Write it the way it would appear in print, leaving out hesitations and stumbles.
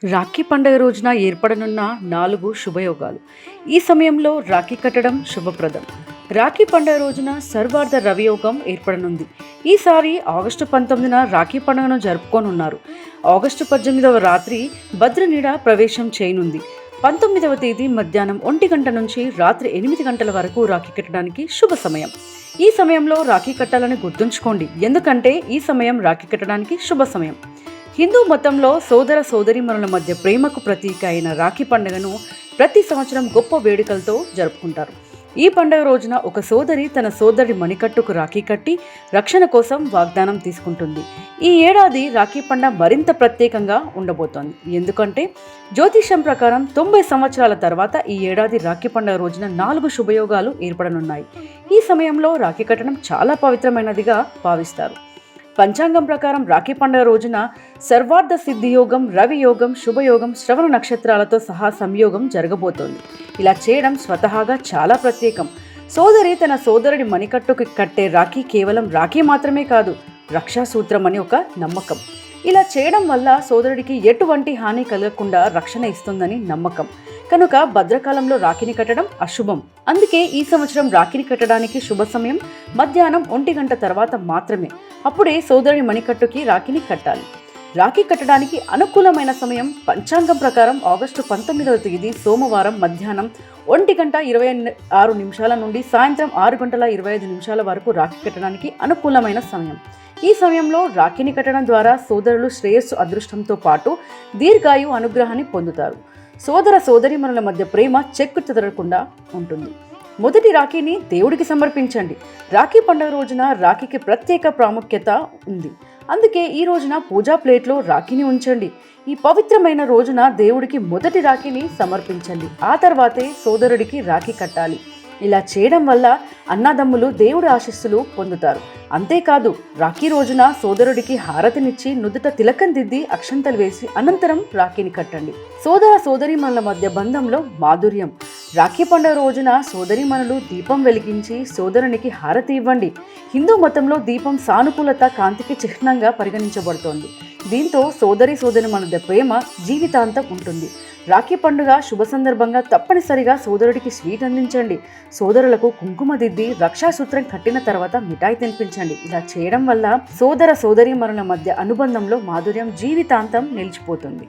రాఖీ పండుగ రోజున ఏర్పడనున్న 4 శుభయోగాలు. ఈ సమయంలో రాఖీ కట్టడం శుభప్రదం. రాఖీ పండుగ రోజున సర్వార్ధ రవియోగం ఏర్పడనుంది. ఈసారి ఆగస్టు 19న రాఖీ పండుగను జరుపుకోనున్నారు. ఆగస్టు 18వ రాత్రి భద్రనీడ ప్రవేశం చేయనుంది. 19వ తేదీ మధ్యాహ్నం 1 గంట నుంచి రాత్రి 8 గంటల వరకు రాఖీ కట్టడానికి శుభ సమయం. ఈ సమయంలో రాఖీ కట్టాలని గుర్తుంచుకోండి, ఎందుకంటే ఈ సమయం రాఖీ కట్టడానికి శుభ సమయం. హిందూ మతంలో సోదర సోదరీమణుల మధ్య ప్రేమకు ప్రతీక అయిన రాఖీ పండుగను ప్రతి సంవత్సరం గొప్ప వేడుకలతో జరుపుకుంటారు. ఈ పండుగ రోజున ఒక సోదరి తన సోదరి మణికట్టుకు రాఖీ కట్టి రక్షణ కోసం వాగ్దానం తీసుకుంటుంది. ఈ ఏడాది రాఖీ పండుగ మరింత ప్రత్యేకంగా ఉండబోతోంది. ఎందుకంటే జ్యోతిష్యం ప్రకారం 90 సంవత్సరాల తర్వాత ఈ ఏడాది రాఖీ పండుగ రోజున 4 శుభయోగాలు ఏర్పడనున్నాయి. ఈ సమయంలో రాఖీ కట్టడం చాలా పవిత్రమైనదిగా భావిస్తారు. పంచాంగం ప్రకారం రాఖీ పండుగ రోజున సర్వార్ధ సిద్ధియోగం, రవియోగం, శుభయోగం, శ్రవణ నక్షత్రాలతో సహా సంయోగం జరగబోతోంది. ఇలా చేయడం స్వతహాగా చాలా ప్రత్యేకం. సోదరి తన సోదరుడి మణికట్టుకు కట్టే రాఖీ కేవలం రాఖీ మాత్రమే కాదు, రక్షాసూత్రం అని ఒక నమ్మకం. ఇలా చేయడం వల్ల సోదరుడికి ఎటువంటి హాని కలగకుండా రక్షణ ఇస్తుందని నమ్మకం. కనుక భద్రకాలంలో రాఖీని కట్టడం అశుభం. అందుకే ఈ సంవత్సరం రాఖీని కట్టడానికి శుభ సమయం మధ్యాహ్నం 1 గంట తర్వాత మాత్రమే. అప్పుడే సోదరుని మణికట్టుకి రాఖీని కట్టాలి. రాఖీ కట్టడానికి అనుకూలమైన సమయం పంచాంగం ప్రకారం ఆగస్టు 19వ తేదీ సోమవారం మధ్యాహ్నం 1 గంట 26 నిమిషాల నుండి సాయంత్రం 6 గంటల 25 నిమిషాల వరకు రాఖీ కట్టడానికి అనుకూలమైన సమయం. ఈ సమయంలో రాఖీని కట్టడం ద్వారా సోదరులు శ్రేయస్సు, అదృష్టంతో పాటు దీర్ఘాయు అనుగ్రహాన్ని పొందుతారు. సోదర సోదరీమణుల మధ్య ప్రేమ చెక్కు చెదరకుండా ఉంటుంది. మొదటి రాఖీని దేవుడికి సమర్పించండి. రాఖీ పండుగ రోజున రాఖీకి ప్రత్యేక ప్రాముఖ్యత ఉంది. అందుకే ఈ రోజున పూజా ప్లేట్లో రాఖీని ఉంచండి. ఈ పవిత్రమైన రోజున దేవుడికి మొదటి రాఖీని సమర్పించండి. ఆ తర్వాతే సోదరుడికి రాఖీ కట్టాలి. ఇలా చేయడం వల్ల అన్నదమ్ములు దేవుడి ఆశీస్సులు పొందుతారు. అంతేకాదు, రాఖీ రోజున సోదరుడికి హారతినిచ్చి నుదుట తిలకం దిద్ది అక్షంతలు వేసి అనంతరం రాఖీని కట్టండి. సోదర సోదరీమణుల మధ్య బంధంలో మాధుర్యం. రాఖీ పండుగ రోజున సోదరీమణులు దీపం వెలిగించి సోదరునికి హారతి ఇవ్వండి. హిందూ మతంలో దీపం సానుకూలత, కాంతికి చిహ్నంగా పరిగణించబడుతోంది. దీంతో సోదరీమణుల మధ్య ప్రేమ జీవితాంతం ఉంటుంది. రాఖీ పండుగ శుభ సందర్భంగా తప్పనిసరిగా సోదరుడికి స్వీట్ అందించండి. సోదరులకు కుంకుమ దిద్ది రక్షాసూత్రం కట్టిన తర్వాత మిఠాయి తినిపించండి. ఇలా చేయడం వల్ల సోదర సోదరీమణుల మధ్య అనుబంధంలో మాధుర్యం జీవితాంతం నిలిచిపోతుంది.